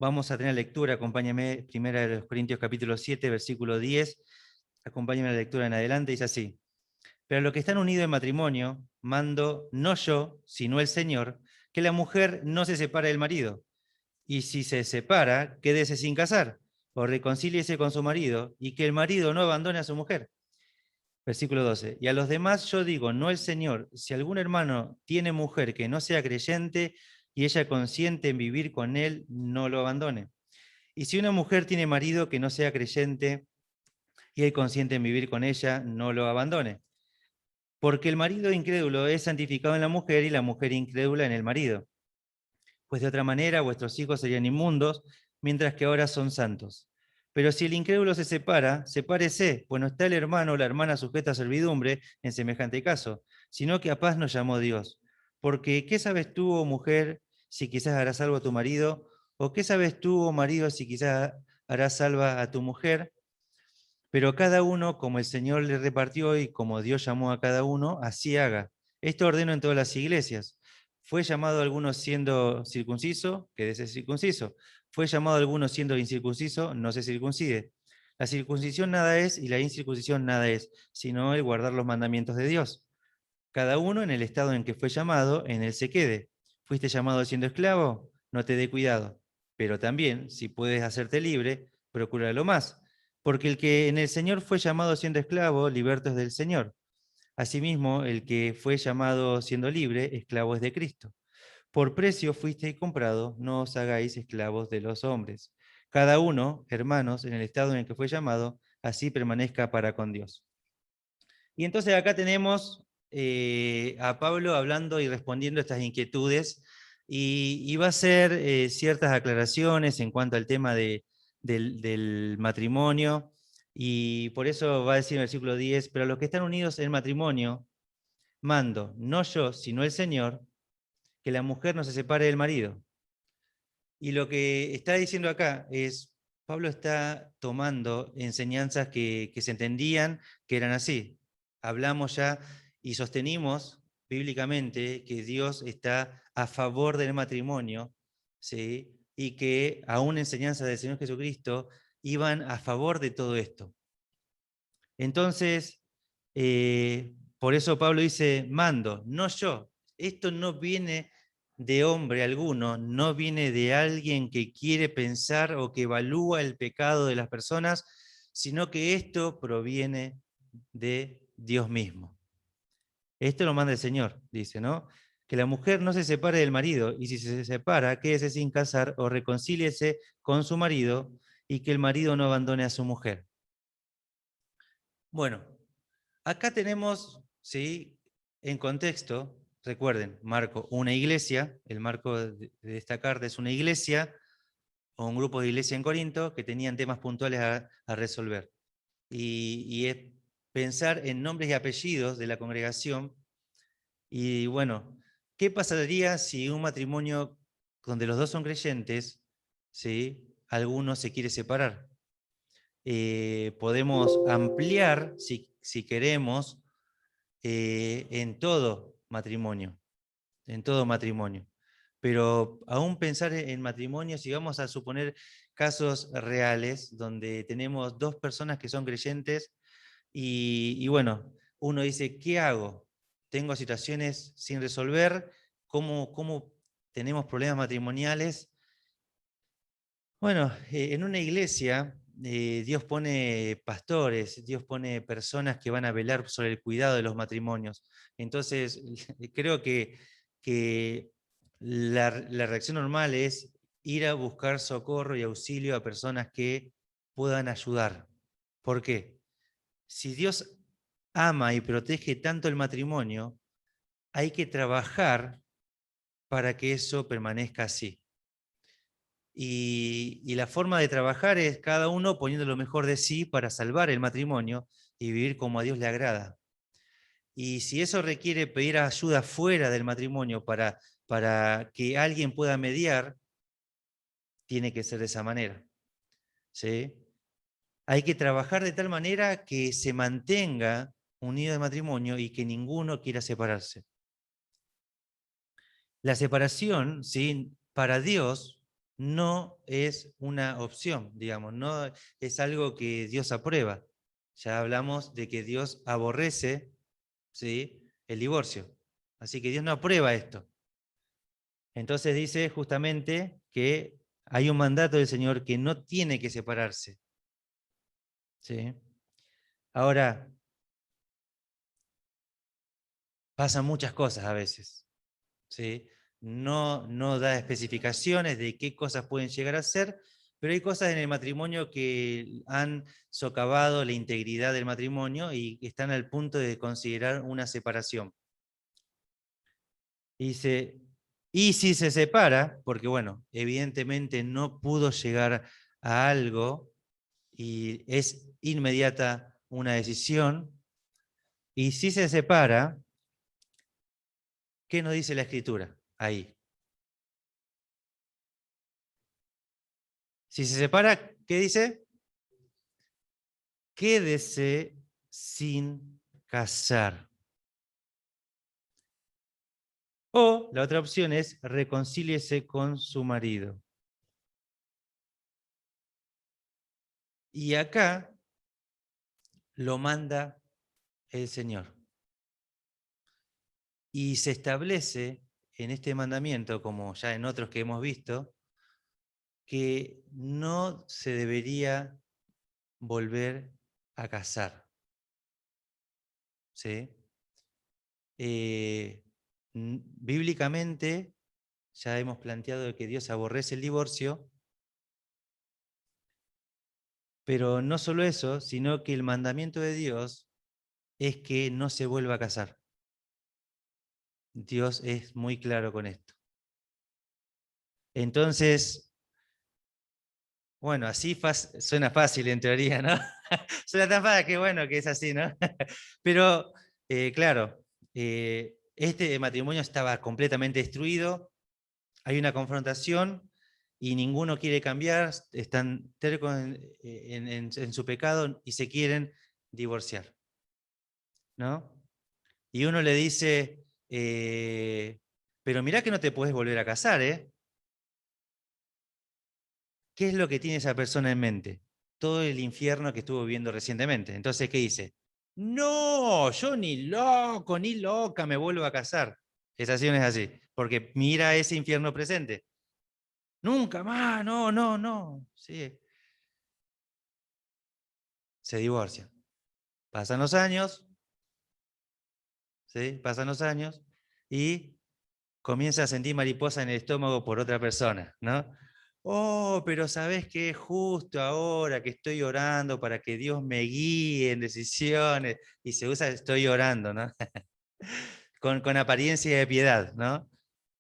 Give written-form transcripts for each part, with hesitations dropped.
Vamos a tener lectura, acompáñame, primera de los Corintios capítulo 7, versículo 10. Acompáñame a la lectura en adelante, dice así. Pero a los que están unidos en matrimonio, mando, no yo, sino el Señor, que la mujer no se separe del marido. Y si se separa, quédese sin casar, o reconcíliese con su marido, y que el marido no abandone a su mujer. Versículo 12. Y a los demás yo digo, no el Señor, si algún hermano tiene mujer que no sea creyente y ella consiente en vivir con él, no lo abandone. Y si una mujer tiene marido que no sea creyente y él consiente en vivir con ella, no lo abandone. Porque el marido incrédulo es santificado en la mujer y la mujer incrédula en el marido. Pues de otra manera vuestros hijos serían inmundos, mientras que ahora son santos. Pero si el incrédulo se separa, sepárese, pues no está el hermano o la hermana sujeta a servidumbre en semejante caso, sino que a paz nos llamó Dios. Porque, ¿qué sabes tú, oh mujer, si quizás harás salvo a tu marido? ¿O qué sabes tú, oh marido, si quizás harás salva a tu mujer? Pero cada uno, como el Señor le repartió y como Dios llamó a cada uno, así haga. Esto ordeno en todas las iglesias. Fue llamado alguno siendo circunciso, quédese circunciso. Fue llamado alguno siendo incircunciso, no se circuncide. La circuncisión nada es y la incircuncisión nada es, sino el guardar los mandamientos de Dios. Cada uno en el estado en que fue llamado, en él se quede. ¿Fuiste llamado siendo esclavo? No te dé cuidado. Pero también, si puedes hacerte libre, procúralo más. Porque el que en el Señor fue llamado siendo esclavo, liberto es del Señor. Asimismo, el que fue llamado siendo libre, esclavo es de Cristo. Por precio fuisteis comprado, no os hagáis esclavos de los hombres. Cada uno, hermanos, en el estado en el que fue llamado, así permanezca para con Dios. Y entonces acá tenemos a Pablo hablando y respondiendo a estas inquietudes y va a hacer ciertas aclaraciones en cuanto al tema del matrimonio y por eso va a decir en el versículo 10, pero a los que están unidos en matrimonio, mando, no yo, sino el Señor, que la mujer no se separe del marido. Y lo que está diciendo acá es, Pablo está tomando enseñanzas que se entendían que eran así. Hablamos ya y sostenimos bíblicamente que Dios está a favor del matrimonio, ¿sí? Y que aún enseñanzas del Señor Jesucristo iban a favor de todo esto. Entonces, por eso Pablo dice, mando, no yo. Esto no viene de hombre alguno, no viene de alguien que quiere pensar o que evalúa el pecado de las personas, sino que esto proviene de Dios mismo. Esto lo manda el Señor, dice, ¿no? Que la mujer no se separe del marido, y si se separa, quédese sin casar o reconcíliese con su marido, y que el marido no abandone a su mujer. Bueno, acá tenemos, ¿sí? En contexto, recuerden, marco, una iglesia, el marco de esta carta es una iglesia o un grupo de iglesia en Corinto que tenían temas puntuales a resolver. Y es pensar en nombres y apellidos de la congregación. Y bueno, ¿qué pasaría si un matrimonio donde los dos son creyentes, ¿sí? Alguno se quiere separar? Podemos ampliar, si queremos, en todo matrimonio, en todo matrimonio. Pero aún pensar en matrimonio, si vamos a suponer casos reales donde tenemos dos personas que son creyentes y bueno, uno dice, ¿qué hago? Tengo situaciones sin resolver, ¿cómo tenemos problemas matrimoniales? Bueno, en una iglesia Dios pone pastores, Dios pone personas que van a velar sobre el cuidado de los matrimonios. Entonces, creo que la reacción normal es ir a buscar socorro y auxilio a personas que puedan ayudar. ¿Por qué? Si Dios ama y protege tanto el matrimonio, hay que trabajar para que eso permanezca así. Y la forma de trabajar es cada uno poniendo lo mejor de sí para salvar el matrimonio y vivir como a Dios le agrada. Y si eso requiere pedir ayuda fuera del matrimonio para que alguien pueda mediar, tiene que ser de esa manera. ¿Sí? Hay que trabajar de tal manera que se mantenga unido el matrimonio y que ninguno quiera separarse. La separación, ¿sí? Para Dios no es una opción, digamos, no es algo que Dios aprueba. Ya hablamos de que Dios aborrece, ¿sí?, el divorcio. Así que Dios no aprueba esto. Entonces dice justamente que hay un mandato del Señor que no tiene que separarse. ¿Sí? Ahora, pasan muchas cosas a veces. ¿Sí? No da especificaciones de qué cosas pueden llegar a ser, pero hay cosas en el matrimonio que han socavado la integridad del matrimonio y están al punto de considerar una separación. Dice, y si se separa, porque bueno, evidentemente no pudo llegar a algo y es inmediata una decisión, y si se separa, ¿qué nos dice la Escritura ahí? Si se separa, ¿qué dice? Quédese sin casar. O la otra opción es reconcíliese con su marido. Y acá lo manda el Señor. Y se establece en este mandamiento, como ya en otros que hemos visto, que no se debería volver a casar. ¿Sí? Bíblicamente ya hemos planteado que Dios aborrece el divorcio, pero no solo eso, sino que el mandamiento de Dios es que no se vuelva a casar. Dios es muy claro con esto. Entonces, bueno, así suena fácil en teoría, ¿no? Suena tan fácil que bueno, que es así, ¿no? Pero, claro, este matrimonio estaba completamente destruido, hay una confrontación y ninguno quiere cambiar, están tercos en su pecado y se quieren divorciar, ¿no? Y uno le dice, pero mirá que no te puedes volver a casar, ¿eh? ¿Qué es lo que tiene esa persona en mente? Todo el infierno que estuvo viviendo recientemente. Entonces, ¿qué dice? No, yo ni loco, ni loca me vuelvo a casar. Es así o no es así, porque mira ese infierno presente. Nunca más, no, no, no. Sí. Se divorcian. Pasan los años, ¿sí? Pasan los años y comienza a sentir mariposa en el estómago por otra persona, ¿no? Oh, pero ¿sabés qué? Justo ahora que estoy orando para que Dios me guíe en decisiones, y se usa estoy orando, ¿no? con apariencia de piedad, ¿no?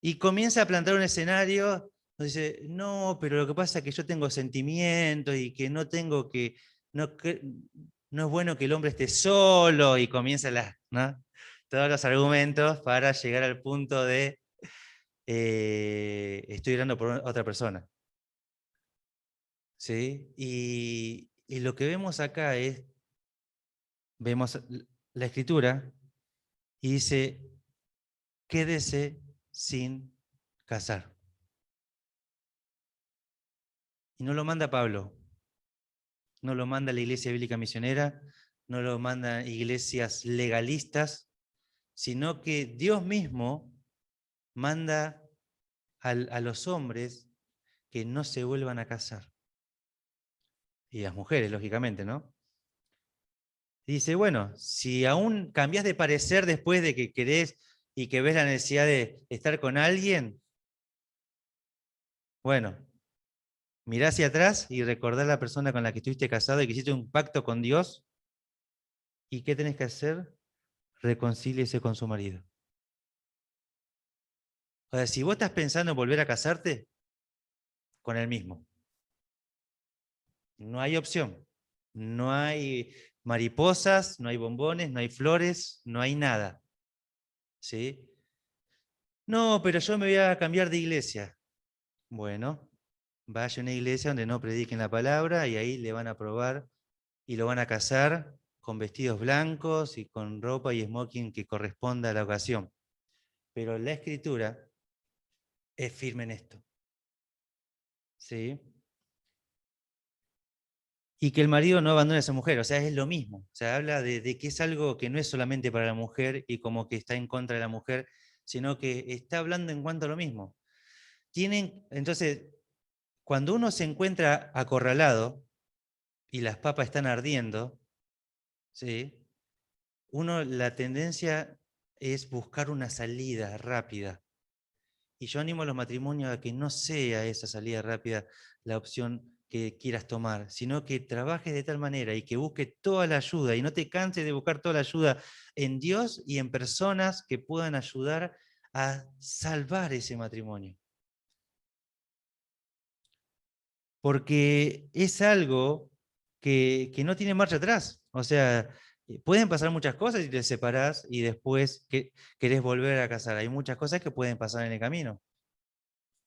Y comienza a plantar un escenario donde dice, no, pero lo que pasa es que yo tengo sentimientos y que no tengo que no es bueno que el hombre esté solo, y comienza ¿no? Todos los argumentos para llegar al punto de estoy orando por otra persona. ¿Sí? Y lo que vemos acá es, vemos la escritura y dice, quédese sin casar. Y no lo manda Pablo, no lo manda la Iglesia Bíblica Misionera, no lo manda iglesias legalistas, sino que Dios mismo manda a los hombres que no se vuelvan a casar. Y las mujeres, lógicamente, ¿no? Dice, bueno, si aún cambiás de parecer después de que querés y que ves la necesidad de estar con alguien, bueno, mirá hacia atrás y recordá la persona con la que estuviste casado y que hiciste un pacto con Dios. ¿Y qué tenés que hacer? Reconcíliese con su marido. O sea, si vos estás pensando en volver a casarte, con el mismo. No hay opción. No hay mariposas, no hay bombones, no hay flores, no hay nada. ¿Sí? No, pero yo me voy a cambiar de iglesia. Bueno, vaya a una iglesia donde no prediquen la palabra y ahí le van a probar y lo van a casar con vestidos blancos y con ropa y smoking que corresponda a la ocasión. Pero la escritura es firme en esto. ¿sí? Y que el marido no abandone a esa mujer, o sea, es lo mismo. O sea, habla de que es algo que no es solamente para la mujer y como que está en contra de la mujer, sino que está hablando en cuanto a lo mismo. Entonces, cuando uno se encuentra acorralado y las papas están ardiendo, ¿sí? La tendencia es buscar una salida rápida. Y yo animo a los matrimonios a que no sea esa salida rápida la opción que quieras tomar, sino que trabajes de tal manera y que busques toda la ayuda y no te canses de buscar toda la ayuda en Dios y en personas que puedan ayudar a salvar ese matrimonio. Porque es algo que no tiene marcha atrás. O sea, pueden pasar muchas cosas y te separás y después querés volver a casar. Hay muchas cosas que pueden pasar en el camino.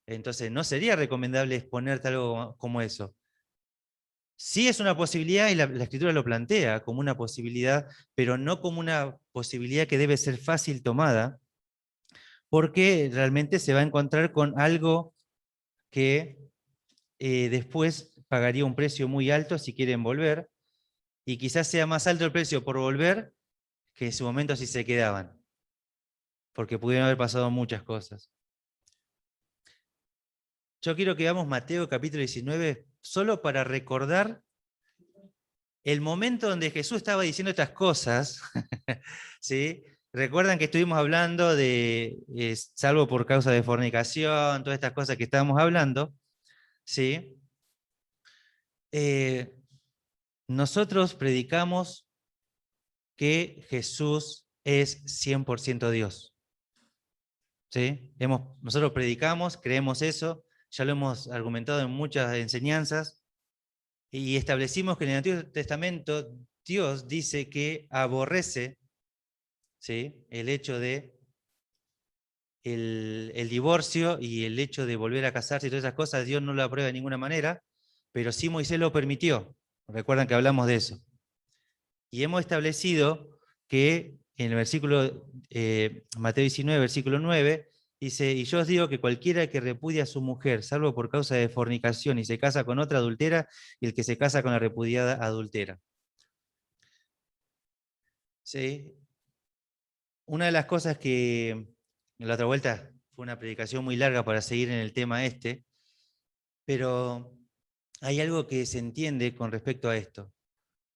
Entonces, no sería recomendable exponerte algo como eso. Sí es una posibilidad y la Escritura lo plantea como una posibilidad, pero no como una posibilidad que debe ser fácil tomada, porque realmente se va a encontrar con algo que después pagaría un precio muy alto si quieren volver, y quizás sea más alto el precio por volver que en su momento si se quedaban, porque pudieron haber pasado muchas cosas. Yo quiero que veamos Mateo capítulo 19 solo para recordar el momento donde Jesús estaba diciendo estas cosas, ¿sí? Recuerdan que estuvimos hablando de salvo por causa de fornicación, todas estas cosas que estábamos hablando, ¿sí? Nosotros predicamos que Jesús es 100% Dios, ¿sí? Nosotros predicamos, creemos eso, ya lo hemos argumentado en muchas enseñanzas, y establecimos que en el Antiguo Testamento Dios dice que aborrece, ¿sí?, el hecho de el divorcio y el hecho de volver a casarse y todas esas cosas. Dios no lo aprueba de ninguna manera, pero sí Moisés lo permitió. Recuerdan que hablamos de eso. Y hemos establecido que en el versículo, Mateo 19, versículo 9, dice: y yo os digo que cualquiera que repudia a su mujer, salvo por causa de fornicación, y se casa con otra, adultera, y el que se casa con la repudiada, adultera. ¿Sí? Una de las cosas que en la otra vuelta fue una predicación muy larga para seguir en el tema este, pero hay algo que se entiende con respecto a esto.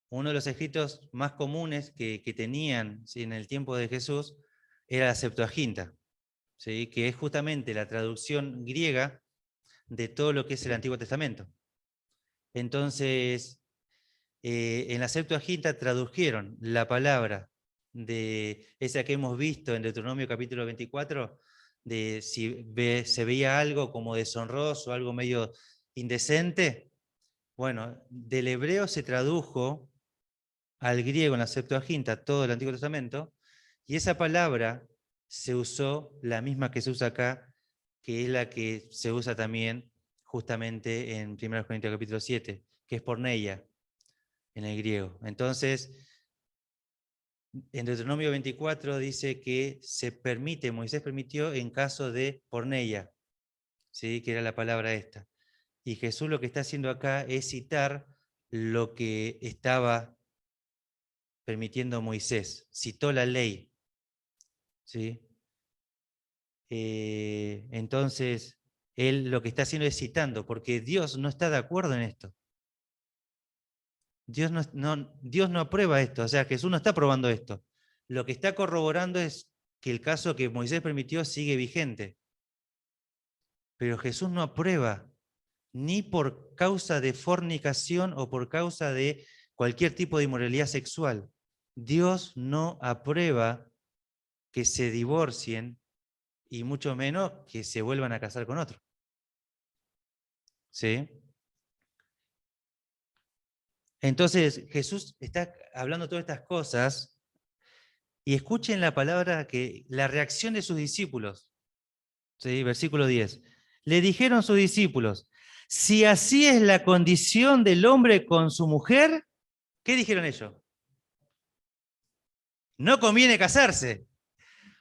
Uno de los escritos más comunes que tenían, ¿sí?, en el tiempo de Jesús era la Septuaginta, ¿sí?, que es justamente la traducción griega de todo lo que es el Antiguo Testamento. Entonces, en la Septuaginta tradujeron la palabra de esa que hemos visto en Deuteronomio capítulo 24, de si se veía algo como deshonroso, algo medio indecente. Bueno, del hebreo se tradujo al griego en la Septuaginta todo el Antiguo Testamento, y esa palabra se usó, la misma que se usa acá, que es la que se usa también justamente en 1 Corintios capítulo 7, que es porneia en el griego. Entonces, en Deuteronomio 24 dice que se permite, Moisés permitió en caso de porneia, ¿sí?, que era la palabra esta. Y Jesús lo que está haciendo acá es citar lo que estaba permitiendo Moisés, citó la ley, ¿sí? Entonces, él lo que está haciendo es citando, porque Dios no está de acuerdo en esto. Dios no aprueba esto, o sea, Jesús no está aprobando esto. Lo que está corroborando es que el caso que Moisés permitió sigue vigente. Pero Jesús no aprueba, ni por causa de fornicación o por causa de cualquier tipo de inmoralidad sexual. Dios no aprueba que se divorcien y mucho menos que se vuelvan a casar con otro. ¿Sí? Entonces Jesús está hablando todas estas cosas y escuchen la palabra, la reacción de sus discípulos. ¿Sí? Versículo 10. Le dijeron sus discípulos: si así es la condición del hombre con su mujer, ¿qué dijeron ellos? No conviene casarse.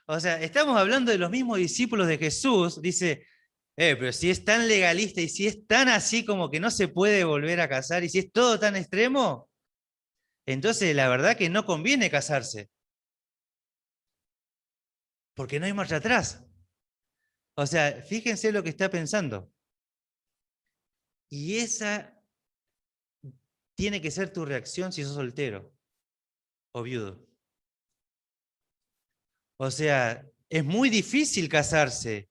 O sea, estamos hablando de los mismos discípulos de Jesús. Dice: Pero si es tan legalista y si es tan así como que no se puede volver a casar y si es todo tan extremo, entonces la verdad que no conviene casarse, porque no hay marcha atrás. O sea, fíjense lo que está pensando. Y esa tiene que ser tu reacción si sos soltero o viudo. O sea, es muy difícil casarse.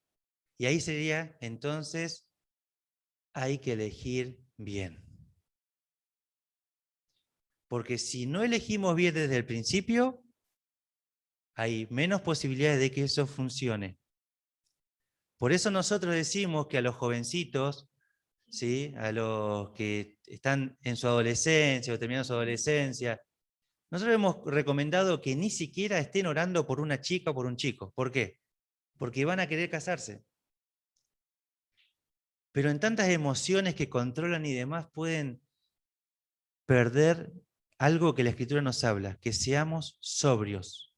Y ahí sería, entonces, hay que elegir bien. Porque si no elegimos bien desde el principio, hay menos posibilidades de que eso funcione. Por eso nosotros decimos que a los jovencitos, ¿sí?, a los que están en su adolescencia o terminando su adolescencia, nosotros hemos recomendado que ni siquiera estén orando por una chica o por un chico. ¿Por qué? Porque van a querer casarse. Pero en tantas emociones que controlan y demás pueden perder algo que la Escritura nos habla, que seamos sobrios,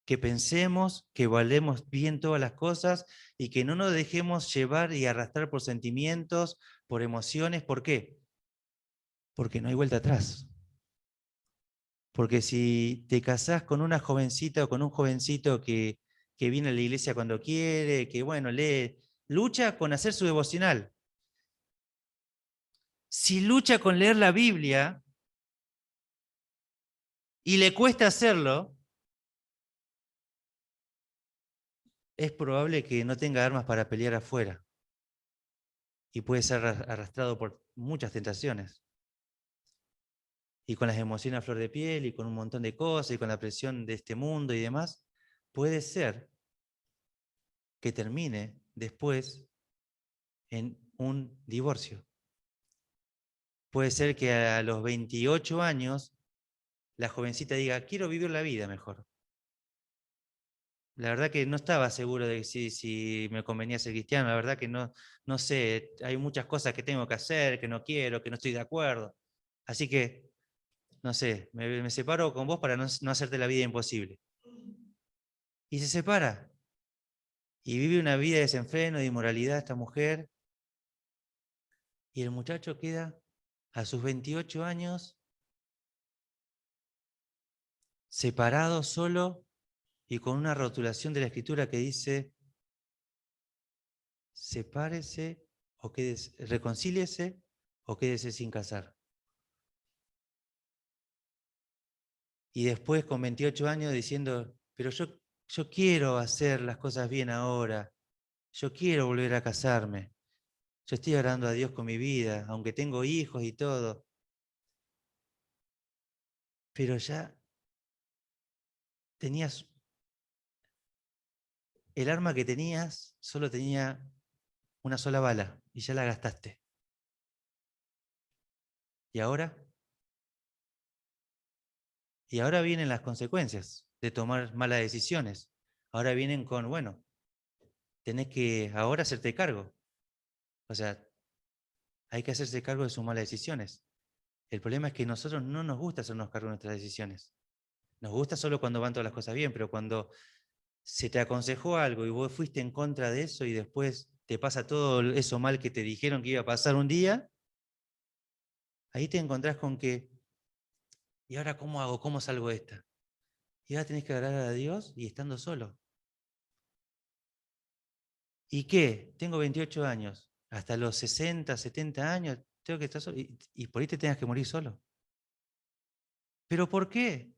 que pensemos, que valemos bien todas las cosas y que no nos dejemos llevar y arrastrar por sentimientos, por emociones. ¿Por qué? Porque no hay vuelta atrás. Porque si te casás con una jovencita o con un jovencito que viene a la iglesia cuando quiere, que bueno, lee, lucha con hacer su devocional. Si lucha con leer la Biblia y le cuesta hacerlo, es probable que no tenga armas para pelear afuera y puede ser arrastrado por muchas tentaciones. Y con las emociones a flor de piel y con un montón de cosas y con la presión de este mundo y demás, puede ser que termine después en un divorcio. Puede ser que a los 28 años la jovencita diga, quiero vivir la vida mejor. La verdad que no estaba seguro de si me convenía ser cristiano, la verdad que no sé, hay muchas cosas que tengo que hacer, que no quiero, que no estoy de acuerdo. Así que, no sé, me separo con vos para no hacerte la vida imposible. Y se separa. Y vive una vida de desenfreno, de inmoralidad esta mujer. Y el muchacho queda a sus 28 años separado, solo y con una rotulación de la escritura que dice, sepárese o quédese, reconcíliese o quédese sin casar. Y después con 28 años diciendo, pero yo quiero hacer las cosas bien ahora, yo quiero volver a casarme, yo estoy orando a Dios con mi vida, aunque tengo hijos y todo, pero ya tenías, el arma que tenías solo tenía una sola bala y ya la gastaste. ¿Y ahora? Y ahora vienen las consecuencias de tomar malas decisiones. Ahora vienen con, bueno, tenés que ahora hacerte cargo. O sea, hay que hacerse cargo de sus malas decisiones. El problema es que a nosotros no nos gusta hacernos cargo de nuestras decisiones. Nos gusta solo cuando van todas las cosas bien, pero cuando se te aconsejó algo y vos fuiste en contra de eso y después te pasa todo eso mal que te dijeron que iba a pasar un día, ahí te encontrás con que, ¿y ahora cómo hago? ¿Cómo salgo de esta? Y ahora tenés que agradar a Dios y estando solo. ¿Y qué? Tengo 28 años. Hasta los 60, 70 años tengo que estar solo. Y por ahí te tengas que morir solo. ¿Pero por qué?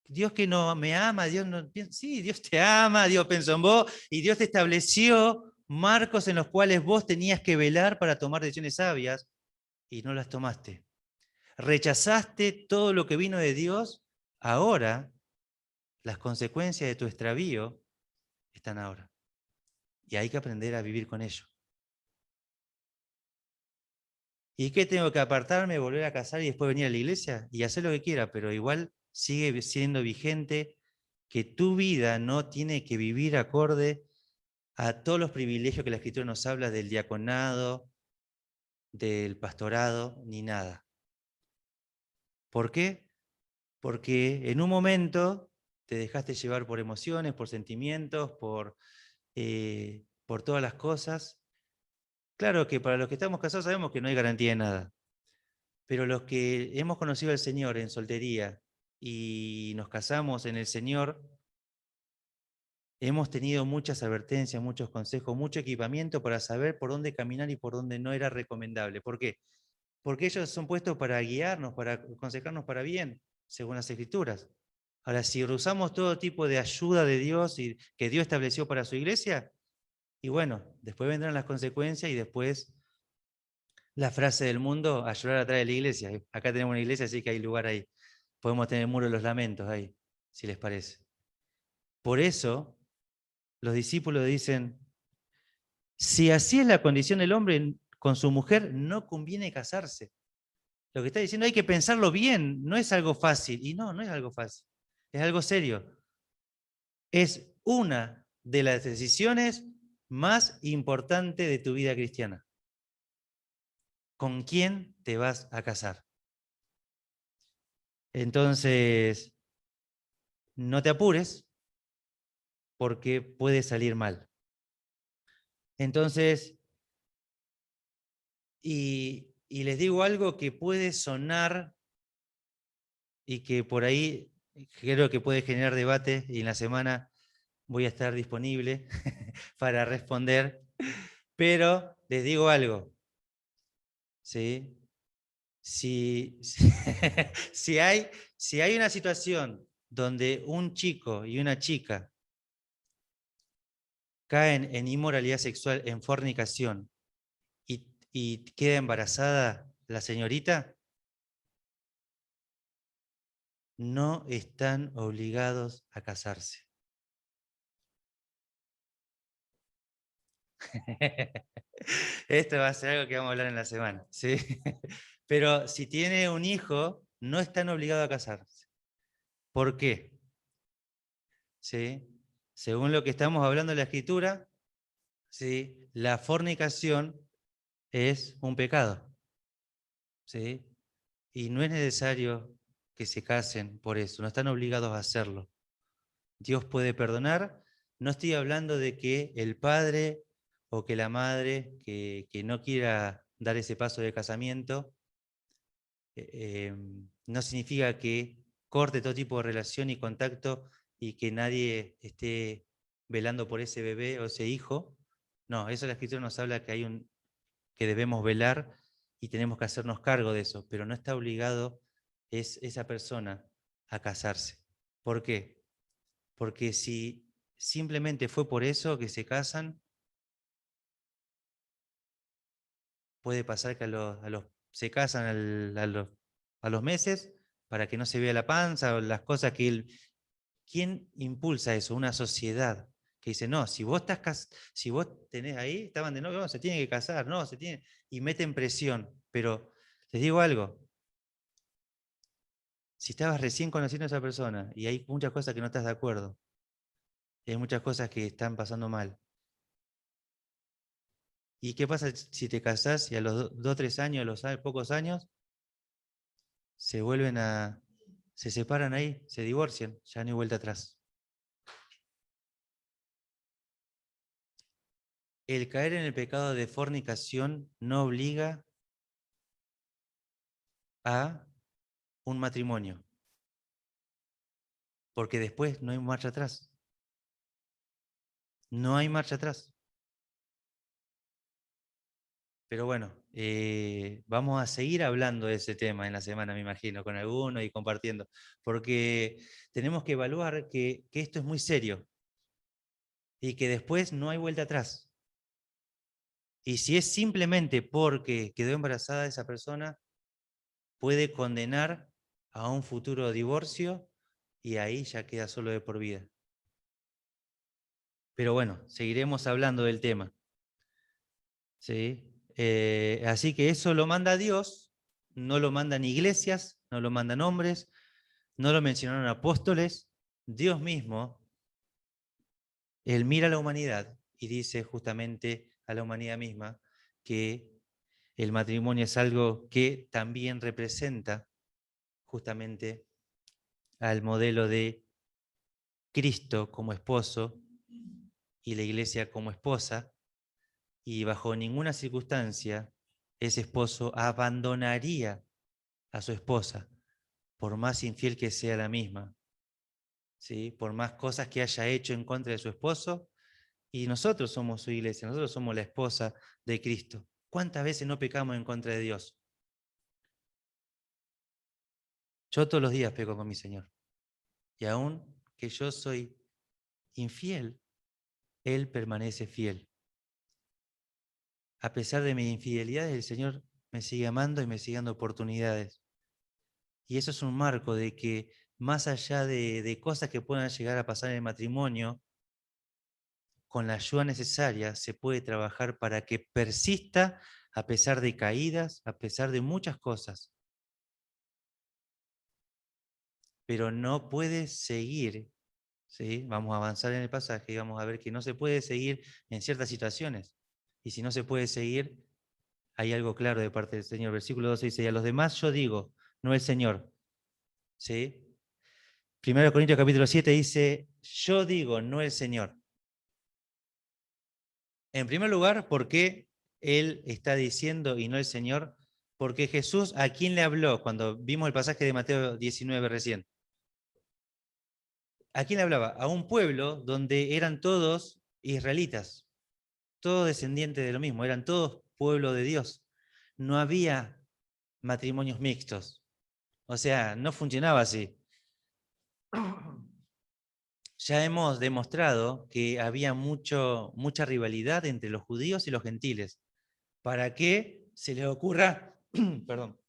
Dios que no me ama, Dios no. Sí, Dios te ama, Dios pensó en vos y Dios te estableció marcos en los cuales vos tenías que velar para tomar decisiones sabias y no las tomaste. Rechazaste todo lo que vino de Dios. Ahora, las consecuencias de tu extravío están ahora. Y hay que aprender a vivir con ello. ¿Y qué tengo que apartarme, volver a casar y después venir a la iglesia? Y hacer lo que quiera, pero igual sigue siendo vigente que tu vida no tiene que vivir acorde a todos los privilegios que la Escritura nos habla del diaconado, del pastorado, ni nada. ¿Por qué? Porque en un momento te dejaste llevar por emociones, por sentimientos, por todas las cosas, Claro que para los que estamos casados sabemos que no hay garantía de nada, pero los que hemos conocido al Señor en soltería y nos casamos en el Señor, hemos tenido muchas advertencias, muchos consejos, mucho equipamiento para saber por dónde caminar y por dónde no era recomendable. ¿Por qué? Porque ellos son puestos para guiarnos, para aconsejarnos para bien, según las Escrituras. Ahora, si usamos todo tipo de ayuda de Dios y que Dios estableció para su iglesia, y bueno, después vendrán las consecuencias y después la frase del mundo, a llorar atrás de la iglesia. Acá tenemos una iglesia, así que hay lugar ahí. Podemos tener el muro de los lamentos ahí, si les parece. Por eso, los discípulos dicen, si así es la condición del hombre con su mujer, no conviene casarse. Lo que está diciendo hay que pensarlo bien, no es algo fácil. Y no, no es algo fácil, es algo serio. Es una de las decisiones más importantes de tu vida cristiana. ¿Con quién te vas a casar? Entonces, no te apures porque puede salir mal. Entonces, y les digo algo que puede sonar y que por ahí creo que puede generar debate y en la semana voy a estar disponible para responder, pero les digo algo, ¿sí? Si, si hay una situación donde un chico y una chica caen en inmoralidad sexual, en fornicación, y queda embarazada la señorita, no están obligados a casarse. Esto va a ser algo que vamos a hablar en la semana, ¿sí? Pero si tiene un hijo, no están obligados a casarse. ¿Por qué? ¿Sí? Según lo que estamos hablando en la Escritura, ¿sí? La fornicación es un pecado, ¿sí? Y no es necesario que se casen por eso, no están obligados a hacerlo. Dios puede perdonar. No estoy hablando de que el padre o que la madre que no quiera dar ese paso de casamiento, no significa que corte todo tipo de relación y contacto y que nadie esté velando por ese bebé o ese hijo. No, eso la Escritura nos habla que que debemos velar y tenemos que hacernos cargo de eso, pero no está obligado esa persona a casarse. ¿Por qué? Porque si simplemente fue por eso que se casan, puede pasar que se casan a los meses para que no se vea la panza o las cosas que él... ¿Quién impulsa eso? Una sociedad que dice, no, si vos tenés ahí, estaban de novio, no, se tiene que casar, no, se tiene... Y meten presión. Pero les digo algo, si estabas recién conociendo a esa persona y hay muchas cosas que no estás de acuerdo, y hay muchas cosas que están pasando mal, ¿y qué pasa si te casás y a los 2 o 3 años, a los pocos años, se vuelven se separan ahí, se divorcian, ya no hay vuelta atrás? El caer en el pecado de fornicación no obliga a un matrimonio, porque después no hay marcha atrás. No hay marcha atrás. Pero bueno, vamos a seguir hablando de ese tema en la semana, me imagino, con alguno y compartiendo, porque tenemos que evaluar que esto es muy serio y que después no hay vuelta atrás. Y si es simplemente porque quedó embarazada esa persona, puede condenar a un futuro divorcio y ahí ya queda solo de por vida. Pero bueno, seguiremos hablando del tema, ¿sí? Así que eso lo manda Dios, no lo mandan iglesias, no lo mandan hombres, no lo mencionaron apóstoles. Dios mismo, Él mira a la humanidad y dice justamente a la humanidad misma que el matrimonio es algo que también representa justamente al modelo de Cristo como esposo y la iglesia como esposa, y bajo ninguna circunstancia ese esposo abandonaría a su esposa, por más infiel que sea la misma, ¿sí? Por más cosas que haya hecho en contra de su esposo. Y nosotros somos su iglesia, nosotros somos la esposa de Cristo. ¿Cuántas veces no pecamos en contra de Dios? Yo todos los días peco con mi Señor. Y aun que yo soy infiel, Él permanece fiel. A pesar de mis infidelidades, el Señor me sigue amando y me sigue dando oportunidades. Y eso es un marco de que más allá de cosas que puedan llegar a pasar en el matrimonio, con la ayuda necesaria se puede trabajar para que persista a pesar de caídas, a pesar de muchas cosas. Pero no puede seguir, ¿sí? Vamos a avanzar en el pasaje y vamos a ver que no se puede seguir en ciertas situaciones. Y si no se puede seguir, hay algo claro de parte del Señor. Versículo 12 dice, y a los demás yo digo, no el Señor. ¿Sí? 1 Corintios capítulo 7 dice, yo digo, no el Señor. En primer lugar, ¿por qué él está diciendo y no el Señor? Porque Jesús, ¿a quién le habló cuando vimos el pasaje de Mateo 19 recién? ¿A quién le hablaba? A un pueblo donde eran todos israelitas, todos descendientes de lo mismo, eran todos pueblo de Dios. No había matrimonios mixtos. O sea, no funcionaba así. Ya hemos demostrado que había mucha rivalidad entre los judíos y los gentiles. ¿Para qué se les ocurra, perdón,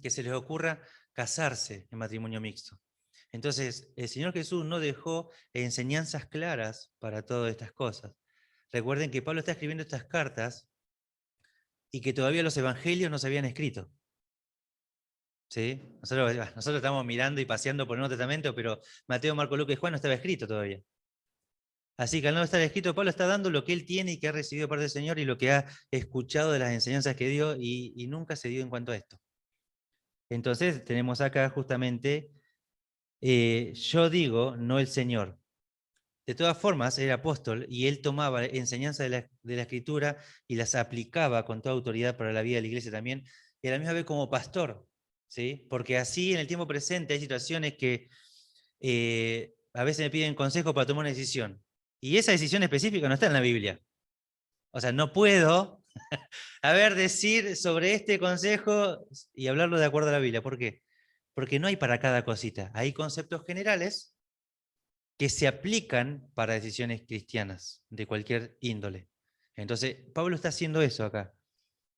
que se les ocurra casarse en matrimonio mixto? Entonces, el Señor Jesús no dejó enseñanzas claras para todas estas cosas. Recuerden que Pablo está escribiendo estas cartas y que todavía los evangelios no se habían escrito. ¿Sí? Nosotros estamos mirando y paseando por el Nuevo Testamento, pero Mateo, Marco, Lucas y Juan no estaba escrito todavía. Así que al no estar escrito, Pablo está dando lo que él tiene y que ha recibido de parte del Señor y lo que ha escuchado de las enseñanzas que dio y nunca se dio en cuanto a esto. Entonces tenemos acá justamente, yo digo, no el Señor. De todas formas, era apóstol y él tomaba enseñanza de la Escritura y las aplicaba con toda autoridad para la vida de la iglesia también, y a la misma vez como pastor, ¿sí? Porque así en el tiempo presente hay situaciones que a veces me piden consejo para tomar una decisión, y esa decisión específica no está en la Biblia. O sea, no puedo, decir sobre este consejo y hablarlo de acuerdo a la Biblia. ¿Por qué? Porque no hay para cada cosita. Hay conceptos generales que se aplican para decisiones cristianas de cualquier índole. Entonces, Pablo está haciendo eso acá.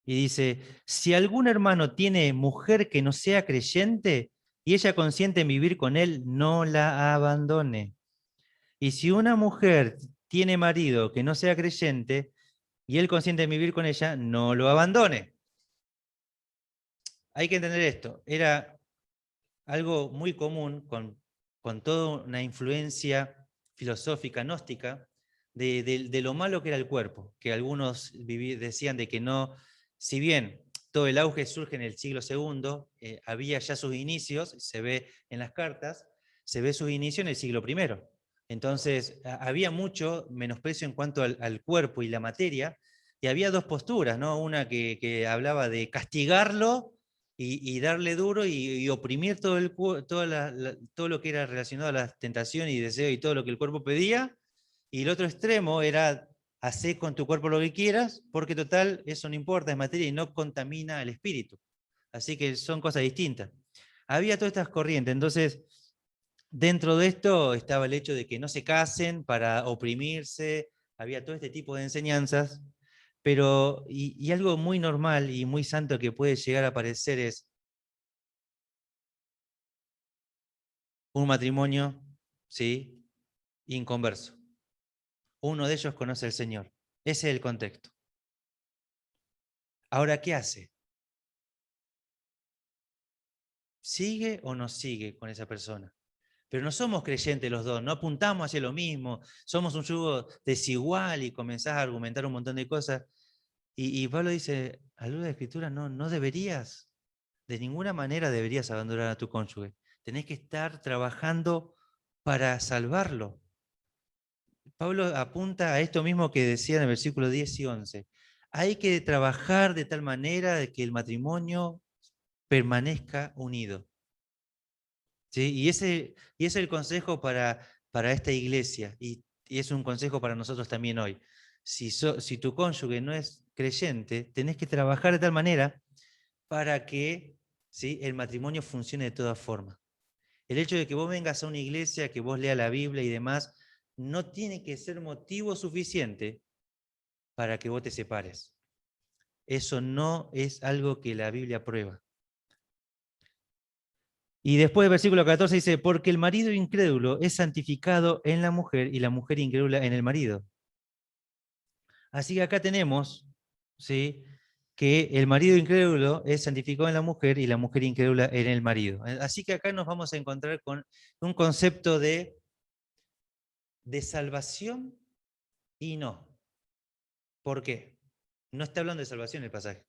Y dice, si algún hermano tiene mujer que no sea creyente y ella consiente en vivir con él, no la abandone. Y si una mujer tiene marido que no sea creyente y él consiente en vivir con ella, no lo abandone. Hay que entender esto. Era algo muy común con toda una influencia filosófica, gnóstica, de lo malo que era el cuerpo, que algunos decían de que no, si bien todo el auge surge en el siglo II, había ya sus inicios, se ve en las cartas, se ve sus inicios en el siglo I. Entonces, había mucho menosprecio en cuanto al cuerpo y la materia, y había dos posturas, ¿no? Una que hablaba de castigarlo y darle duro y oprimir todo lo que era relacionado a la tentación y deseo y todo lo que el cuerpo pedía. Y el otro extremo era hacer con tu cuerpo lo que quieras, porque total, eso no importa, es materia y no contamina el espíritu. Así que son cosas distintas. Había todas estas corrientes, entonces dentro de esto estaba el hecho de que no se casen para oprimirse, había todo este tipo de enseñanzas, pero, y algo muy normal y muy santo que puede llegar a aparecer es un matrimonio, ¿sí? Inconverso. Uno de ellos conoce al Señor. Ese es el contexto. Ahora, ¿qué hace? ¿Sigue o no sigue con esa persona? Pero no somos creyentes los dos, no apuntamos hacia lo mismo, somos un yugo desigual y comenzás a argumentar un montón de cosas. Y Pablo dice, a la luz de la Escritura, no deberías, de ninguna manera deberías abandonar a tu cónyuge. Tenés que estar trabajando para salvarlo. Pablo apunta a esto mismo que decía en el versículo 10 y 11. Hay que trabajar de tal manera de que el matrimonio permanezca unido. ¿Sí? Y ese es el consejo para esta iglesia, y es un consejo para nosotros también hoy. Si tu cónyuge no es creyente, tenés que trabajar de tal manera para que, ¿sí?, el matrimonio funcione de todas formas. El hecho de que vos vengas a una iglesia, que vos leas la Biblia y demás, no tiene que ser motivo suficiente para que vos te separes. Eso no es algo que la Biblia aprueba. Y después del versículo 14 dice, porque el marido incrédulo es santificado en la mujer y la mujer incrédula en el marido. Así que acá tenemos, ¿sí?, que el marido incrédulo es santificado en la mujer y la mujer incrédula en el marido. Así que acá nos vamos a encontrar con un concepto de salvación y no. ¿Por qué? No está hablando de salvación el pasaje.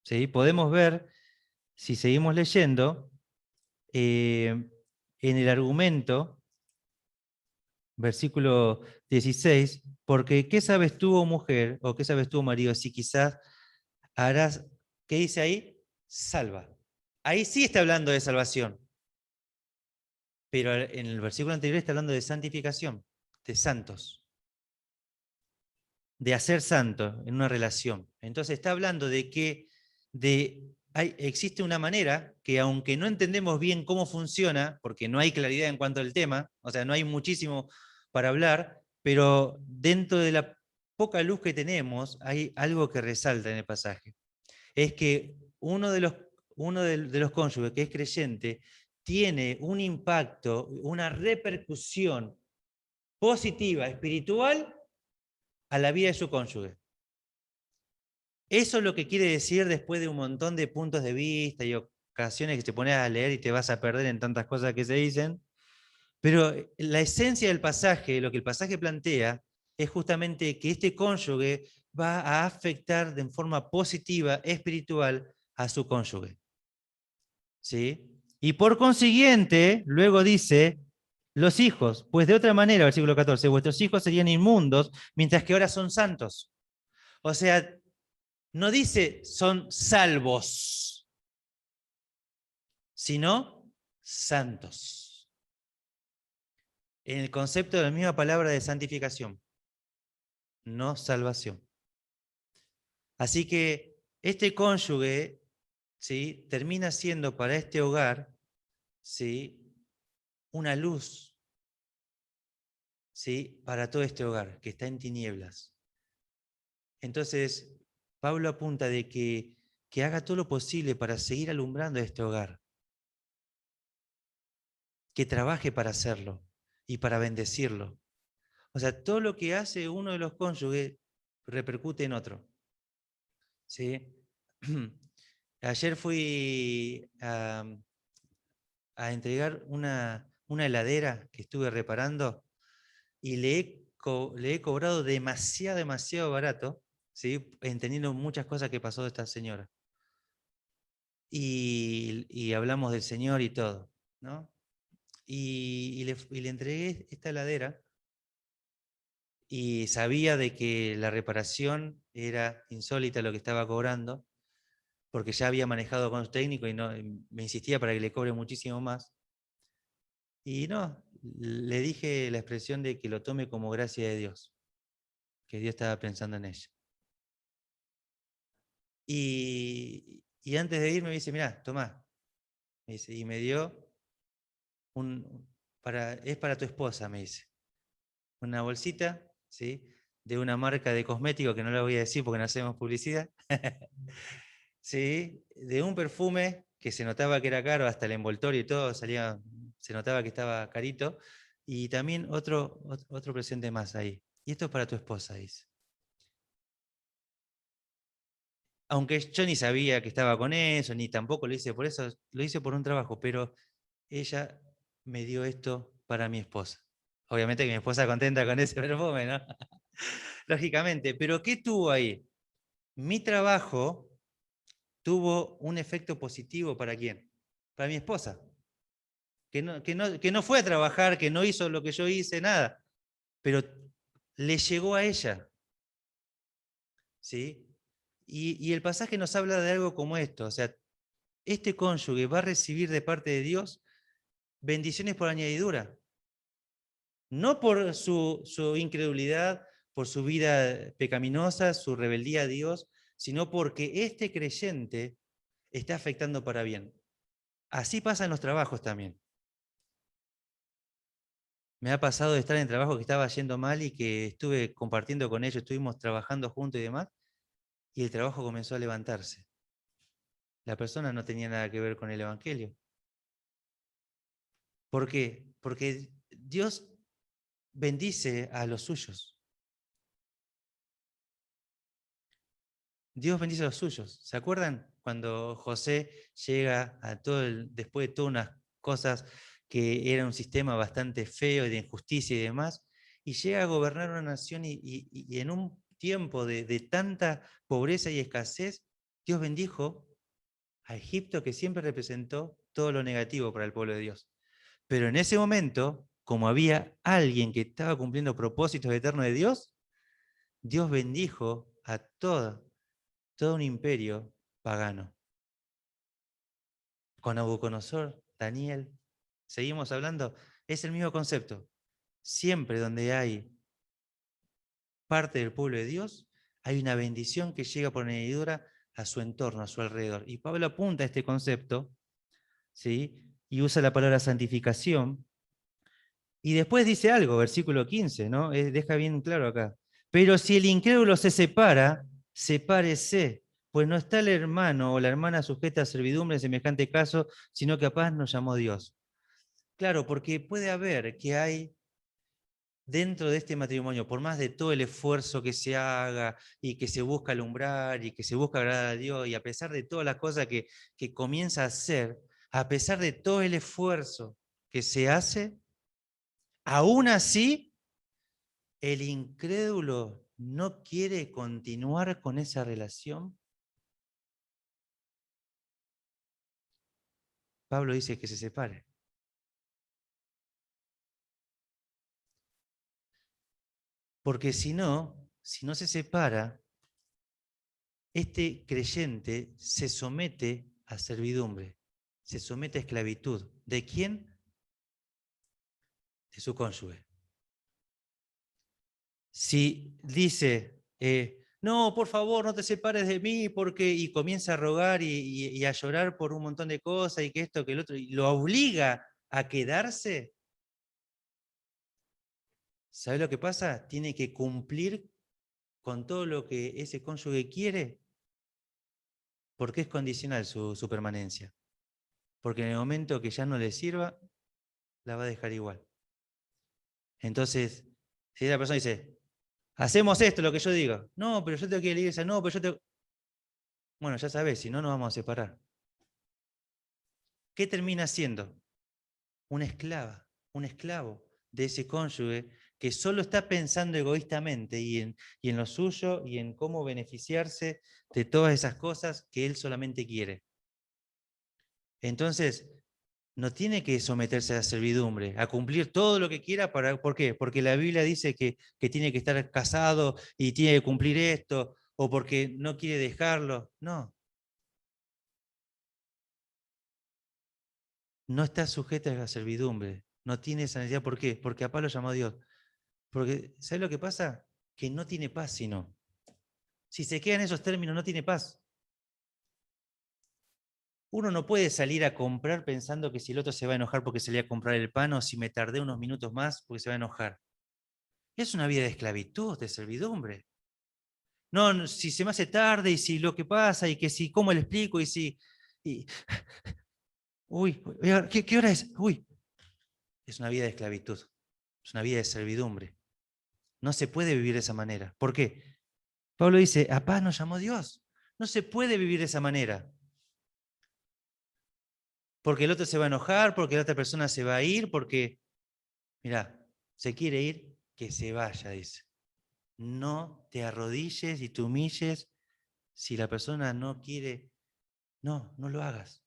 ¿Sí? Podemos ver, si seguimos leyendo, en el argumento, versículo 16, porque ¿qué sabes tú, oh mujer, o qué sabes tú, oh marido, si quizás harás, ¿qué dice ahí? Salva. Ahí sí está hablando de salvación, pero en el versículo anterior está hablando de santificación, de santos, de hacer santo en una relación. Entonces está hablando de que existe una manera que, aunque no entendemos bien cómo funciona, porque no hay claridad en cuanto al tema, o sea, no hay muchísimo para hablar, pero dentro de la poca luz que tenemos hay algo que resalta en el pasaje. Es que uno de los cónyuges que es creyente tiene un impacto, una repercusión positiva, espiritual, a la vida de su cónyuge. Eso es lo que quiere decir, después de un montón de puntos de vista y ocasiones que te pones a leer y te vas a perder en tantas cosas que se dicen. Pero la esencia del pasaje, lo que el pasaje plantea, es justamente que este cónyuge va a afectar de forma positiva, espiritual, a su cónyuge. ¿Sí? Y por consiguiente, luego dice, los hijos, pues de otra manera, versículo 14, vuestros hijos serían inmundos, mientras que ahora son santos. O sea, no dice son salvos, sino santos. En el concepto de la misma palabra de santificación, no salvación. Así que este cónyuge, ¿sí?, termina siendo para este hogar, ¿sí?, una luz, ¿sí?, para todo este hogar que está en tinieblas. Entonces, Pablo apunta de que haga todo lo posible para seguir alumbrando este hogar, que trabaje para hacerlo y para bendecirlo. O sea, todo lo que hace uno de los cónyuges repercute en otro. ¿Sí? Ayer fui a entregar una heladera que estuve reparando y le he cobrado demasiado barato, ¿sí?, entendiendo muchas cosas que pasó de esta señora. Y hablamos del Señor y todo, ¿no? Y le entregué esta heladera y sabía de que la reparación era insólita lo que estaba cobrando, porque ya había manejado con su técnico y me insistía para que le cobre muchísimo más. Y no, le dije la expresión de que lo tome como gracia de Dios, que Dios estaba pensando en ella. Y antes de irme me dice, mirá, tomá. Me dice, y me dio es para tu esposa, me dice. Una bolsita, ¿sí?, de una marca de cosméticos que no la voy a decir porque no hacemos publicidad. ¿Sí? De un perfume que se notaba que era caro, hasta el envoltorio y todo, se notaba que estaba carito. Y también otro presente más ahí. Y esto es para tu esposa, dice. Aunque yo ni sabía que estaba con eso, ni tampoco lo hice por eso, lo hice por un trabajo, pero ella me dio esto para mi esposa. Obviamente que mi esposa contenta con ese perfume, ¿no? Lógicamente, pero ¿qué tuvo ahí? Mi trabajo tuvo un efecto positivo ¿para quién? Para mi esposa, que no fue a trabajar, que no hizo lo que yo hice, nada, pero le llegó a ella. ¿Sí? Y el pasaje nos habla de algo como esto, o sea, este cónyuge va a recibir de parte de Dios bendiciones por añadidura, no por su incredulidad, por su vida pecaminosa, su rebeldía a Dios, sino porque este creyente está afectando para bien. Así pasa en los trabajos también. Me ha pasado de estar en trabajo que estaba yendo mal y que estuve compartiendo con ellos, estuvimos trabajando juntos y demás, y el trabajo comenzó a levantarse. La persona no tenía nada que ver con el Evangelio. ¿Por qué? Porque Dios bendice a los suyos. Dios bendice a los suyos. ¿Se acuerdan cuando José llega a después de todas unas cosas que era un sistema bastante feo y de injusticia y demás, y llega a gobernar una nación y en un tiempo de tanta pobreza y escasez, Dios bendijo a Egipto, que siempre representó todo lo negativo para el pueblo de Dios? Pero en ese momento, como había alguien que estaba cumpliendo propósitos eternos de Dios, Dios bendijo a todo un imperio pagano. Con Nabucodonosor, Daniel, seguimos hablando, es el mismo concepto. Siempre donde hay parte del pueblo de Dios, hay una bendición que llega por añadidura a su entorno, a su alrededor. Y Pablo apunta a este concepto, ¿sí? Y usa la palabra santificación. Y después dice algo, versículo 15, ¿no? Deja bien claro acá. Pero si el incrédulo se separa, sepárese, pues no está el hermano o la hermana sujeta a servidumbre en semejante caso, sino que a paz nos llamó Dios. Claro, porque puede haber que hay dentro de este matrimonio, por más de todo el esfuerzo que se haga y que se busca alumbrar y que se busca agradar a Dios, y a pesar de todas las cosas que comienza a hacer, a pesar de todo el esfuerzo que se hace, aún así, el incrédulo no quiere continuar con esa relación. Pablo dice que se separe. Porque si no se separa, este creyente se somete a servidumbre, se somete a esclavitud. ¿De quién? De su cónyuge. Si dice, no, por favor, no te separes de mí, porque, y comienza a rogar y a llorar por un montón de cosas y que esto, que el otro, y lo obliga a quedarse, ¿sabe lo que pasa? Tiene que cumplir con todo lo que ese cónyuge quiere, porque es condicional su permanencia. Porque en el momento que ya no le sirva, la va a dejar igual. Entonces, si la persona dice, hacemos esto, lo que yo digo, no, pero yo tengo que ir a la iglesia, no, pero yo tengo... Bueno, ya sabes, si no, nos vamos a separar. ¿Qué termina siendo? Una esclava, un esclavo de ese cónyuge que solo está pensando egoístamente y en lo suyo y en cómo beneficiarse de todas esas cosas que él solamente quiere. Entonces, no tiene que someterse a la servidumbre, a cumplir todo lo que quiera. ¿Por qué? Porque la Biblia dice que tiene que estar casado y tiene que cumplir esto, o porque no quiere dejarlo. No, no está sujeta a la servidumbre, no tiene esa necesidad. ¿Por qué? Porque a Pablo llamó a Dios. Porque, ¿sabes lo que pasa? Que no tiene paz, sino. Si se queda en esos términos, no tiene paz. Uno no puede salir a comprar pensando que si el otro se va a enojar porque salí a comprar el pan o si me tardé unos minutos más porque se va a enojar. Es una vida de esclavitud, de servidumbre. No, no, si se me hace tarde y si lo que pasa y que si, ¿cómo le explico? Y si, y, uy, ¿qué hora es? Uy, es una vida de esclavitud, es una vida de servidumbre. No se puede vivir de esa manera. ¿Por qué? Pablo dice, a paz nos llamó Dios. No se puede vivir de esa manera. Porque el otro se va a enojar, porque la otra persona se va a ir, porque, mira, se quiere ir, que se vaya, dice. No te arrodilles y te humilles si la persona no quiere. No, no lo hagas.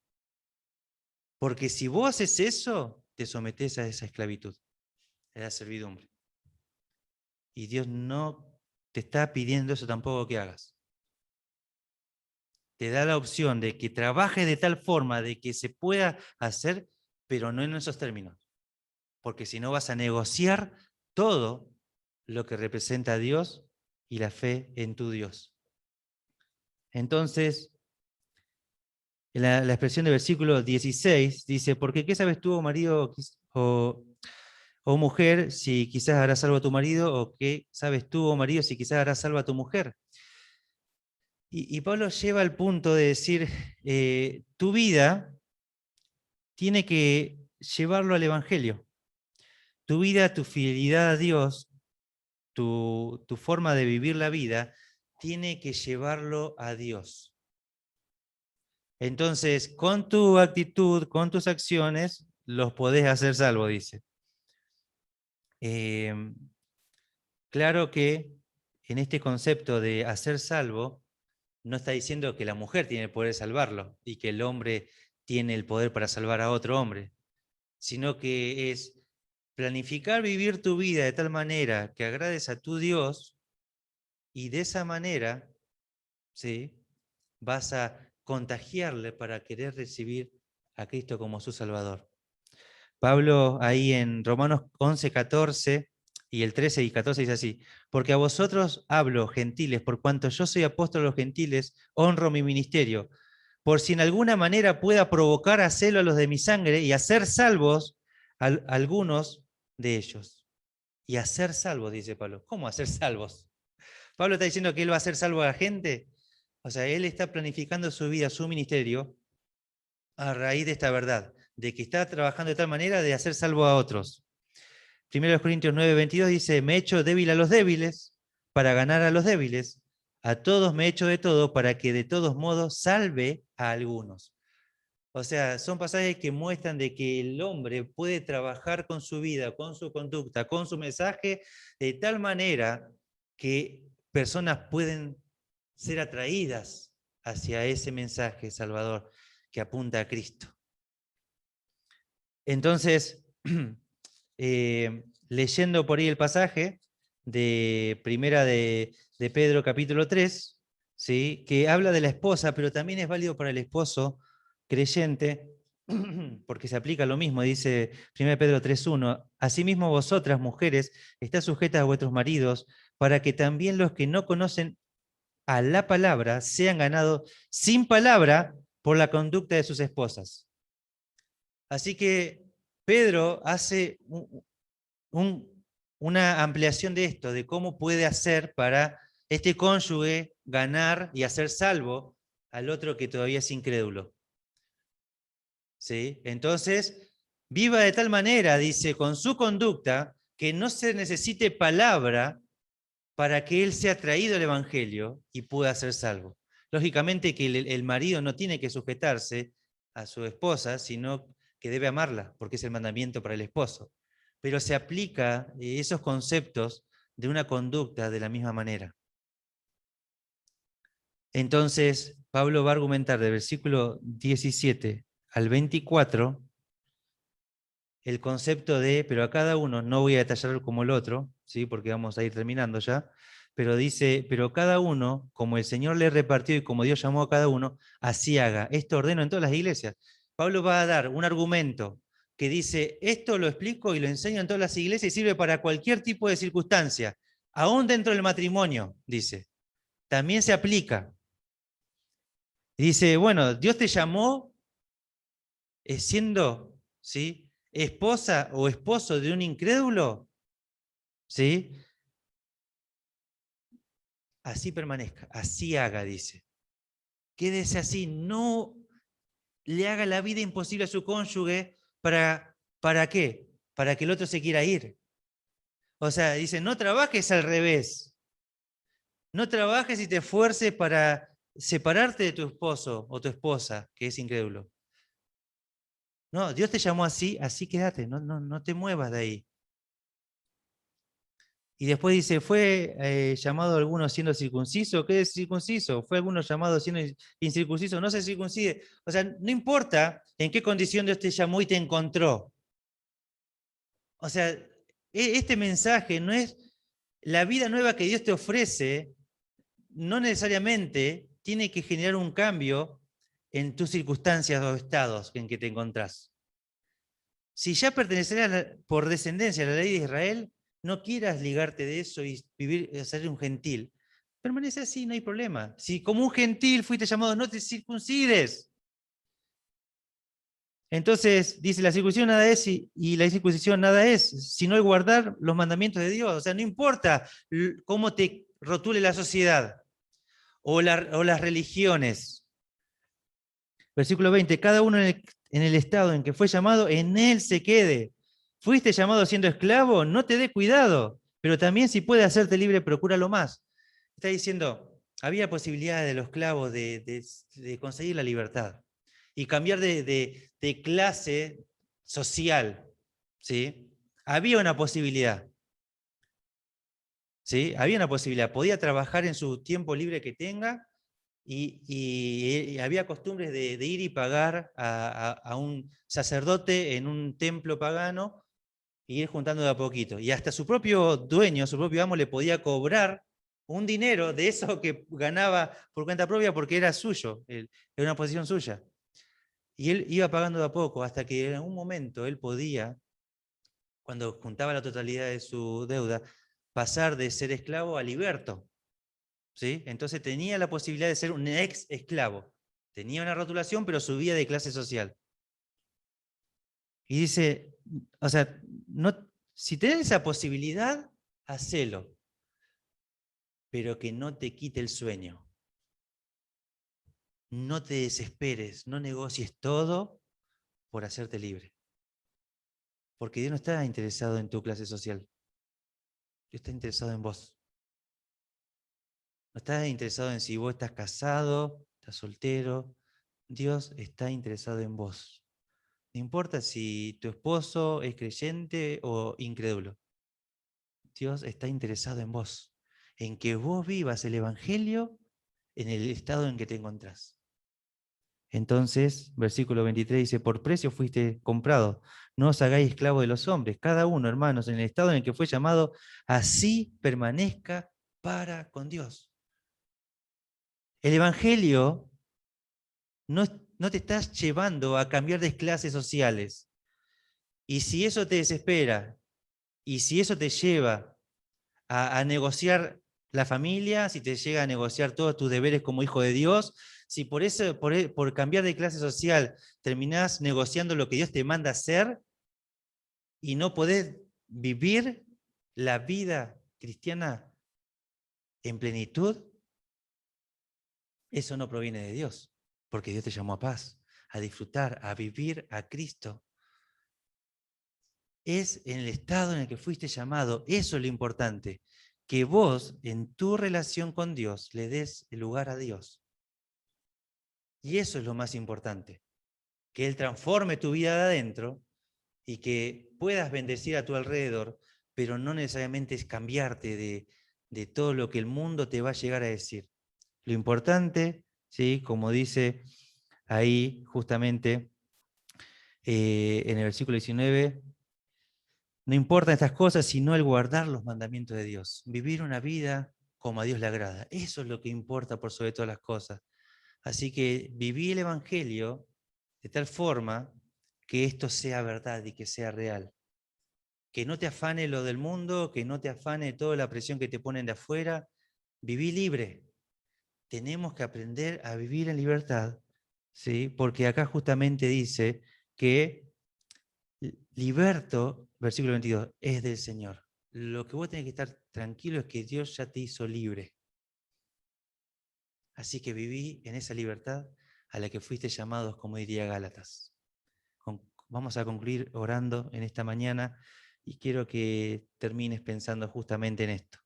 Porque si vos haces eso, te sometes a esa esclavitud, a la servidumbre. Y Dios no te está pidiendo eso tampoco que hagas. Te da la opción de que trabajes de tal forma de que se pueda hacer, pero no en esos términos. Porque si no vas a negociar todo lo que representa a Dios y la fe en tu Dios. Entonces, la expresión del versículo 16 dice, porque ¿qué sabes tú, marido o mujer, si quizás harás salvo a tu marido? ¿O qué sabes tú, marido, si quizás harás salvo a tu mujer? Y Pablo lleva al punto de decir, tu vida tiene que llevarlo al Evangelio. Tu vida, tu fidelidad a Dios, tu forma de vivir la vida, tiene que llevarlo a Dios. Entonces, con tu actitud, con tus acciones, los podés hacer salvo, dice. Claro que en este concepto de hacer salvo, no está diciendo que la mujer tiene el poder de salvarlo y que el hombre tiene el poder para salvar a otro hombre, sino que es planificar vivir tu vida de tal manera que agrades a tu Dios y de esa manera, ¿sí?, vas a contagiarle para querer recibir a Cristo como su Salvador. Pablo ahí en Romanos 11, 14 y el 13 y 14 dice así, porque a vosotros hablo, gentiles, por cuanto yo soy apóstol de los gentiles, honro mi ministerio, por si en alguna manera pueda provocar a celo a los de mi sangre y hacer salvos a algunos de ellos. Y hacer salvos, dice Pablo. ¿Cómo hacer salvos? Pablo está diciendo que él va a hacer salvo a la gente. O sea, él está planificando su vida, su ministerio, a raíz de esta verdad, de que está trabajando de tal manera de hacer salvo a otros. 1 Corintios 9, 22 dice, me he hecho débil a los débiles para ganar a los débiles. A todos me he hecho de todo para que de todos modos salve a algunos. O sea, son pasajes que muestran de que el hombre puede trabajar con su vida, con su conducta, con su mensaje, de tal manera que personas pueden ser atraídas hacia ese mensaje salvador que apunta a Cristo. Entonces, leyendo por ahí el pasaje de Primera de Pedro capítulo 3, ¿sí?, que habla de la esposa, pero también es válido para el esposo creyente, porque se aplica lo mismo, dice 1 Pedro 3.1, asimismo vosotras, mujeres, estad sujetas a vuestros maridos, para que también los que no conocen a la palabra sean ganados sin palabra por la conducta de sus esposas. Así que Pedro hace una ampliación de esto, de cómo puede hacer para este cónyuge ganar y hacer salvo al otro que todavía es incrédulo. ¿Sí? Entonces, viva de tal manera, dice, con su conducta, que no se necesite palabra para que él sea traído al Evangelio y pueda ser salvo. Lógicamente que el marido no tiene que sujetarse a su esposa, sino que debe amarla, porque es el mandamiento para el esposo. Pero se aplica esos conceptos de una conducta de la misma manera. Entonces, Pablo va a argumentar del versículo 17 al 24 el concepto de, pero a cada uno, no voy a detallar como el otro, ¿sí?, porque vamos a ir terminando ya, pero dice, pero cada uno, como el Señor le repartió y como Dios llamó a cada uno, así haga. Esto ordeno en todas las iglesias. Pablo va a dar un argumento que dice, esto lo explico y lo enseño en todas las iglesias y sirve para cualquier tipo de circunstancia, aún dentro del matrimonio, dice. También se aplica. Dice, bueno, Dios te llamó siendo, ¿sí?, esposa o esposo de un incrédulo, ¿sí?, así permanezca, así haga, dice. Quédese así, no le haga la vida imposible a su cónyuge ¿para qué? Para que el otro se quiera ir. O sea, dice, no trabajes al revés. No trabajes y te esfuerces para separarte de tu esposo o tu esposa, que es incrédulo. No, Dios te llamó así, así quédate, no te muevas de ahí. Y después dice, ¿fue llamado alguno siendo circunciso? ¿Qué es circunciso? ¿Fue alguno llamado siendo incircunciso? No se circuncide. O sea, no importa en qué condición Dios te llamó y te encontró. O sea, este mensaje no es la vida nueva que Dios te ofrece, no necesariamente tiene que generar un cambio en tus circunstancias o estados en que te encontrás. Si ya pertenecerás por descendencia a la ley de Israel, no quieras ligarte de eso y vivir, ser un gentil. Permanece así, no hay problema. Si como un gentil fuiste llamado, no te circuncides. Entonces, dice, la circuncisión nada es y la incircuncisión nada es, sino el guardar los mandamientos de Dios. O sea, no importa cómo te rotule la sociedad o las religiones. Versículo 20, cada uno en el estado en que fue llamado, en él se quede. Fuiste llamado siendo esclavo, no te dé cuidado, pero también si puede hacerte libre, procúralo más. Está diciendo, había posibilidad de los esclavos de conseguir la libertad y cambiar de clase social. ¿Sí? Había una posibilidad. ¿Sí? Había una posibilidad. Podía trabajar en su tiempo libre que tenga y había costumbres de ir y pagar a un sacerdote en un templo pagano y ir juntando de a poquito. Y hasta su propio dueño, su propio amo, le podía cobrar un dinero de eso que ganaba por cuenta propia porque era suyo, era una posición suya. Y él iba pagando de a poco hasta que en algún momento él podía, cuando juntaba la totalidad de su deuda, pasar de ser esclavo a liberto. ¿Sí? Entonces tenía la posibilidad de ser un ex esclavo. Tenía una rotulación, pero subía de clase social. Y dice, o sea, no, si tenés esa posibilidad, hacelo, pero que no te quite el sueño. No te desesperes, no negocies todo por hacerte libre. Porque Dios no está interesado en tu clase social. Dios está interesado en vos. No está interesado en si vos estás casado, estás soltero. Dios está interesado en vos. No importa si tu esposo es creyente o incrédulo. Dios está interesado en vos, en que vos vivas el Evangelio en el estado en que te encontrás. Entonces, versículo 23 dice, por precio fuiste comprado, no os hagáis esclavos de los hombres, cada uno, hermanos, en el estado en el que fue llamado, así permanezca para con Dios. El Evangelio no te estás llevando a cambiar de clases sociales. Y si eso te desespera, y si eso te lleva a negociar la familia, si te llega a negociar todos tus deberes como hijo de Dios, si por eso, por cambiar de clase social, terminás negociando lo que Dios te manda hacer y no podés vivir la vida cristiana en plenitud, eso no proviene de Dios, porque Dios te llamó a paz, a disfrutar, a vivir a Cristo. Es en el estado en el que fuiste llamado, eso es lo importante, que vos en tu relación con Dios le des el lugar a Dios. Y eso es lo más importante, que Él transforme tu vida de adentro y que puedas bendecir a tu alrededor, pero no necesariamente es cambiarte de todo lo que el mundo te va a llegar a decir. Lo importante, ¿sí? Como dice ahí justamente en el versículo 19, no importan estas cosas, sino el guardar los mandamientos de Dios, vivir una vida como a Dios le agrada. Eso es lo que importa por sobre todas las cosas. Así que viví el Evangelio de tal forma que esto sea verdad y que sea real. Que no te afane lo del mundo, que no te afane toda la presión que te ponen de afuera. Viví libre. Tenemos que aprender a vivir en libertad, ¿sí? Porque acá justamente dice que liberto, versículo 22, es del Señor. Lo que vos tenés que estar tranquilo es que Dios ya te hizo libre. Así que viví en esa libertad a la que fuiste llamados, como diría Gálatas. Vamos a concluir orando en esta mañana y quiero que termines pensando justamente en esto.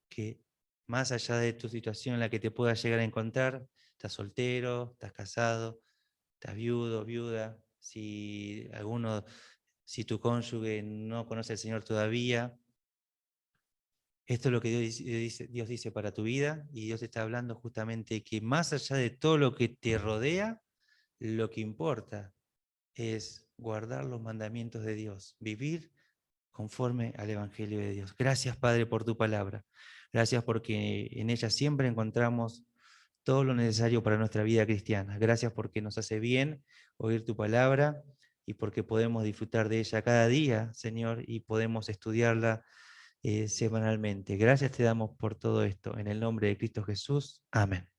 Que más allá de tu situación en la que te puedas llegar a encontrar, estás soltero, estás casado, estás viudo, viuda, si tu cónyuge no conoce al Señor todavía, esto es lo que Dios dice para tu vida y Dios está hablando justamente que más allá de todo lo que te rodea, lo que importa es guardar los mandamientos de Dios, vivir conforme al Evangelio de Dios. Gracias, Padre, por tu palabra. Gracias porque en ella siempre encontramos todo lo necesario para nuestra vida cristiana. Gracias porque nos hace bien oír tu palabra y porque podemos disfrutar de ella cada día, Señor, y podemos estudiarla semanalmente. Gracias te damos por todo esto. En el nombre de Cristo Jesús. Amén.